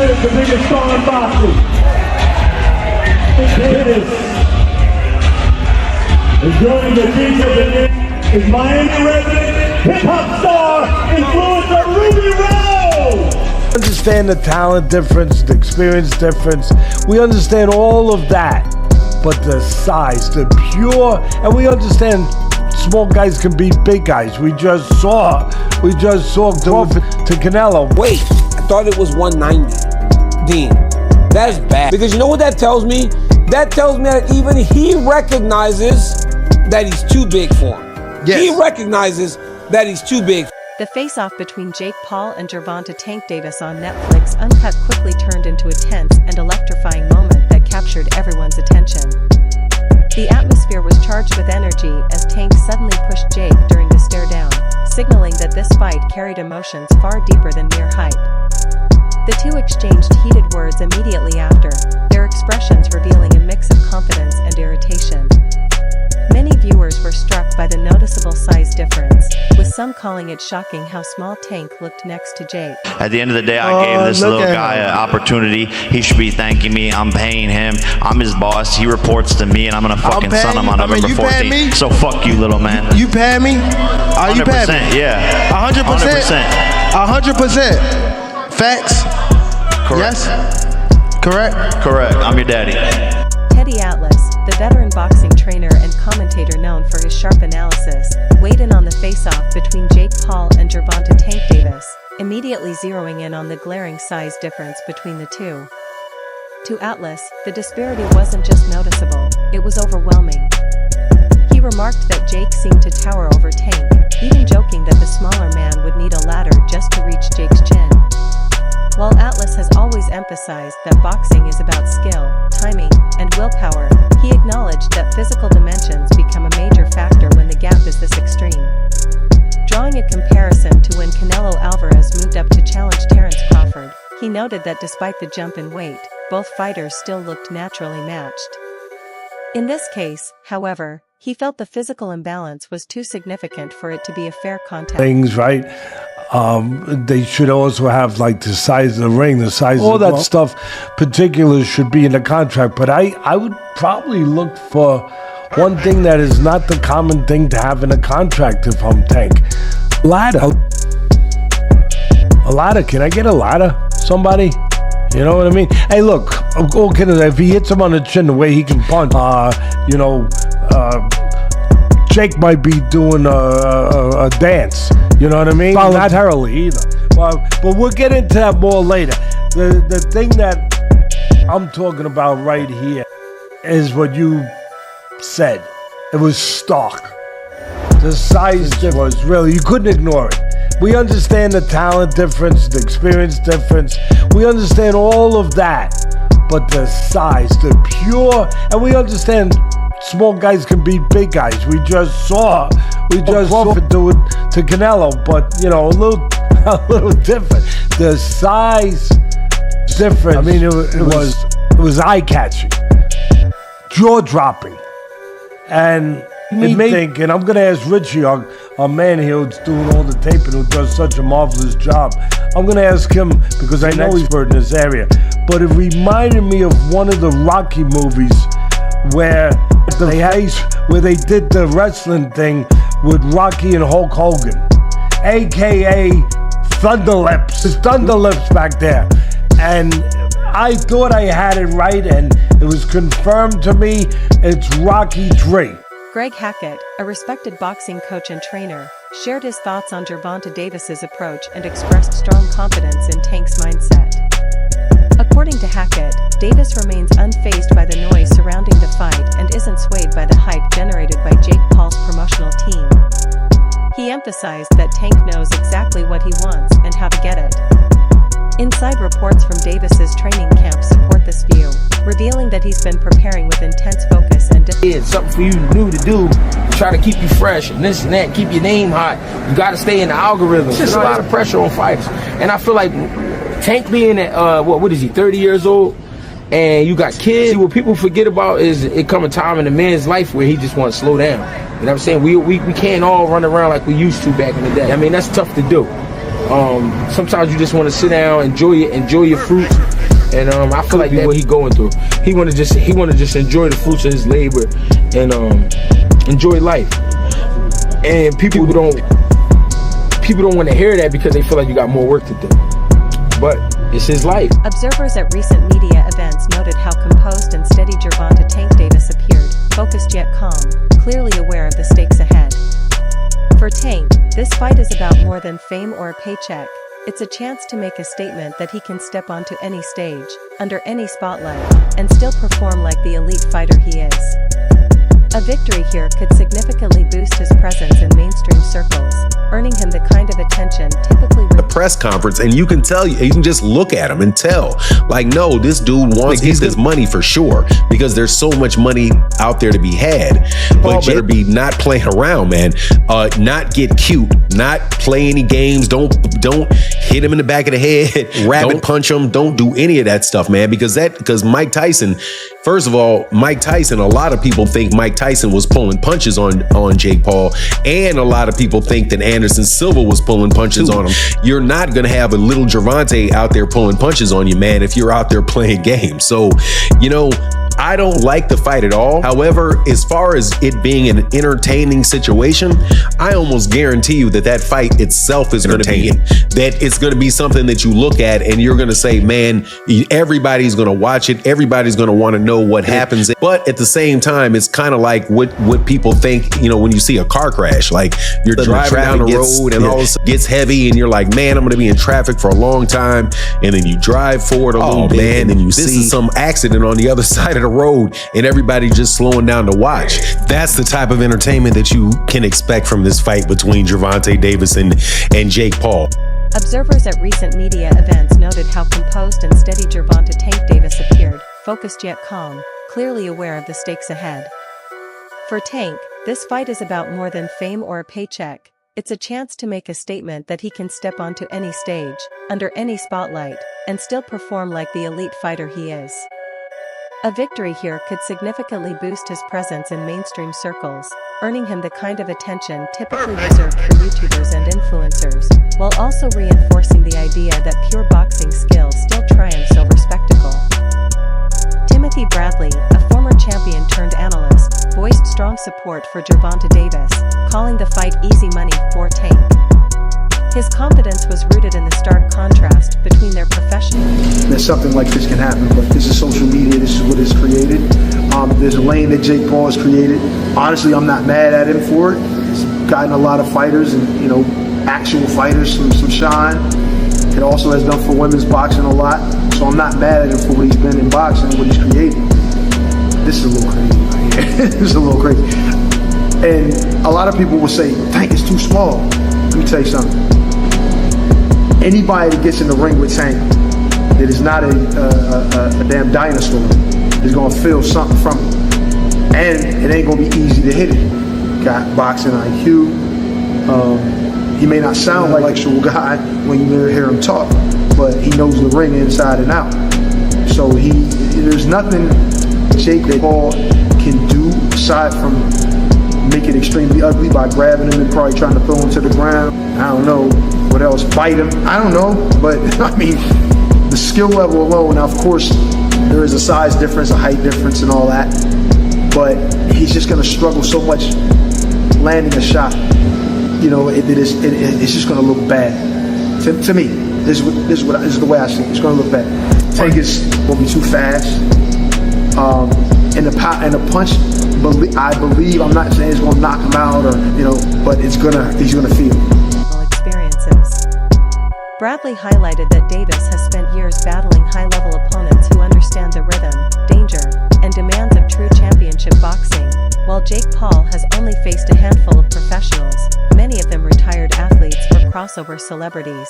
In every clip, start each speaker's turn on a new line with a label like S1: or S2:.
S1: is the biggest star in boxing. This is joining the team of the game is Miami resident hip-hop star influencer Ruby Rose.
S2: Understand the talent difference, the experience difference. We understand all of that, but the size, the pure, and we understand small guys can beat big guys. We just saw Crawford to Canelo.
S3: Wait, I thought it was 190. Dean, that's bad. Because you know what that tells me? That tells me that even he recognizes that he's too big for him. Yes. He recognizes that he's too big.
S4: The face-off between Jake Paul and Gervonta Tank Davis on Netflix Uncut quickly turned into a tense and electrifying moment that captured everyone's attention. The atmosphere was charged with energy as Tank suddenly pushed Jake during the stare-down, signaling that this fight carried emotions far deeper than mere hype. The two exchanged heated words immediately after, their expressions revealing a mix of confidence and irritation. Many viewers were struck by the noticeable size difference, with some calling it shocking how small Tank looked next to Jake.
S5: At the end of the day, I gave this little guy an opportunity. He should be thanking me. I'm paying him. I'm his boss. He reports to me, and I'm gonna fucking son him on November 14th. So fuck you, little man.
S6: You pay me? Are you paying me?
S5: Yeah.
S6: 100%. 100%. Facts.
S5: Correct.
S6: Yes. Correct.
S5: Correct. I'm your daddy.
S4: Teddy Atlas, the veteran boxing trainer and commentator known for his sharp analysis, weighed in on the face-off between Jake Paul and Gervonta Tank Davis, immediately zeroing in on the glaring size difference between the two. To Atlas, the disparity wasn't just noticeable, it was overwhelming. He remarked that Jake seemed to tower over Tank, even joking that the smaller man would need a ladder just to reach Jake's chin. While Atlas has always emphasized that boxing is about skill, timing, and willpower, he acknowledged that physical dimensions become a major factor when the gap is this extreme. Drawing a comparison to when Canelo Alvarez moved up to challenge Terence Crawford, he noted that despite the jump in weight, both fighters still looked naturally matched. In this case, however, he felt the physical imbalance was too significant for it to be a fair contest.
S2: Things, right? They should also have like the size of the ring, the size all of that stuff. Particulars should be in the contract. But I would probably look for one thing that is not the common thing to have in a contract if I'm Tank. Ladder. A ladder. Can I get a ladder? Somebody? You know what I mean? Hey, look. If he hits him on the chin the way he can punch, Jake might be doing a dance. You know what I mean? Well, not terribly either. But we'll get into that more later. The thing that I'm talking about right here is what you said. It was stark. The size was really, you couldn't ignore it. We understand the talent difference, the experience difference. We understand all of that. But the size, the pure, and we understand small guys can beat big guys. We just saw Crawford do it to Canelo, but you know, a little different. The size difference. I mean, it was eye-catching, jaw-dropping, and it made me think. And I'm gonna ask Richie, our man here who's doing all the taping, who does such a marvelous job. I'm gonna ask him because I know he's expert in this area. But it reminded me of one of the Rocky movies where they did the wrestling thing with Rocky and Hulk Hogan, aka Thunderlips. There's Thunderlips back there, and I thought I had it right, and it was confirmed to me. It's Rocky 3.
S4: Greg Hackett, a respected boxing coach and trainer, shared his thoughts on Gervonta Davis's approach and expressed strong confidence in Tank's mindset. According to Hackett, Davis remains unfazed by the noise surrounding the fight and isn't swayed by the hype generated by Jake Paul's promotional team. He emphasized that Tank knows exactly what he wants and how to get it. Inside reports from Davis's training camp support this view, revealing that he's been preparing with intense focus and
S3: It's something for you to do, try to keep you fresh and this and that, keep your name hot. You got to stay in the algorithm. It's just a lot of pressure on fighters. And I feel like Tank being at, what is he, 30 years old? And you got kids. What people forget about is it come a time in a man's life where he just wants to slow down. You know what I'm saying? We can't all run around like we used to back in the day. I mean, that's tough to do. Sometimes you just want to sit down, enjoy your fruits, And I feel like that's what he going through. He wanna just enjoy the fruits of his labor and enjoy life. And people don't want to hear that because they feel like you got more work to do. But it's his life.
S4: Observers at recent media events noted how composed and steady Gervonta Tank Davis appeared, focused yet calm, clearly aware of the stakes ahead. For Tank, this fight is about more than fame or a paycheck. It's a chance to make a statement that he can step onto any stage, under any spotlight, and still perform like the elite fighter he is. A victory here could significantly boost his presence in mainstream circles, earning him the kind of attention typically
S7: the press conference, and you can tell, you can just look at him and tell, like, no, this dude wants his money for sure, because there's so much money out there to be had. But better be not playing around, man. Not get cute, not play any games. Don't hit him in the back of the head, rabbit punch him. Don't do any of that stuff, man, because Mike Tyson, first of all, a lot of people think Mike Tyson was pulling punches on Jake Paul, and a lot of people think that Anderson Silva was pulling punches on him. You're not gonna have a little Gervonta out there pulling punches on you, man, if you're out there playing games. So, I don't like the fight at all. However, as far as it being an entertaining situation, I almost guarantee you that fight itself is going to be, that it's going to be something that you look at and you're going to say, man, everybody's going to watch it. Everybody's going to want to know what happens. But at the same time, it's kind of like what people think, when you see a car crash, like you're driving down the road and all of a sudden gets heavy and you're like, man, I'm going to be in traffic for a long time. And then you drive forward a little bit and then you see some accident on the other side of the road and everybody just slowing down to watch. That's the type of entertainment that you can expect from this fight between Gervonta Davis and Jake Paul.
S4: Observers at recent media events noted how composed and steady Gervonta Tank Davis appeared, focused yet calm, clearly aware of the stakes ahead. For Tank, this fight is about more than fame or a paycheck. It's a chance to make a statement that he can step onto any stage, under any spotlight, and still perform like the elite fighter he is. A victory here could significantly boost his presence in mainstream circles, earning him the kind of attention typically reserved for YouTubers and influencers, while also reinforcing the idea that pure boxing skill still triumphs over spectacle. Timothy Bradley, a former champion turned analyst, voiced strong support for Gervonta Davis, calling the fight easy money for Tank. His confidence was rooted in the stark contrast between their professionals.
S8: That something like this can happen, but this is social media, this is what is created. There's a lane that Jake Paul has created. Honestly, I'm not mad at him for it. He's gotten a lot of fighters and, actual fighters some shine. It also has done for women's boxing a lot. So I'm not mad at him for what he's been in boxing and what he's created. This is a little crazy right here. This is a little crazy. And a lot of people will say, Tank is too small. Let me tell you something. Anybody that gets in the ring with Tank that is not a damn dinosaur is going to feel something from it. And it ain't going to be easy to hit it. Got boxing IQ. He may not sound like an actual guy when you hear him talk, but he knows the ring inside and out. So there's nothing Jake Paul can do aside from make it extremely ugly by grabbing him and probably trying to throw him to the ground. I don't know what else, bite him. I don't know, but I mean, the skill level alone. Now, of course, there is a size difference, a height difference, and all that. But he's just going to struggle so much landing a shot. It's just going to look bad to me. This is the way I see it. It's going to look bad. Tank is going to be too fast. And the punch, I believe, I'm not saying it's going to knock him out but he's going to feel it.
S4: Experiences. Bradley highlighted that Davis has spent years battling high-level opponents who understand the rhythm, danger, and demands of true championship boxing, while Jake Paul has only faced a handful of professionals, many of them retired athletes or crossover celebrities.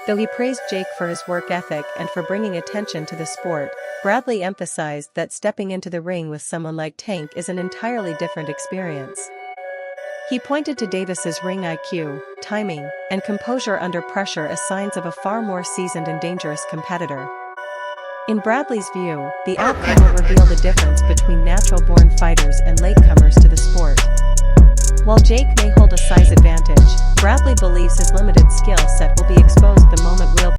S4: Though he praised Jake for his work ethic and for bringing attention to the sport, Bradley emphasized that stepping into the ring with someone like Tank is an entirely different experience. He pointed to Davis's ring IQ, timing, and composure under pressure as signs of a far more seasoned and dangerous competitor. In Bradley's view, the outcome will reveal the difference between natural-born fighters and latecomers to the sport. While Jake may hold a size advantage, Bradley believes his limited skill set will be exposed the moment real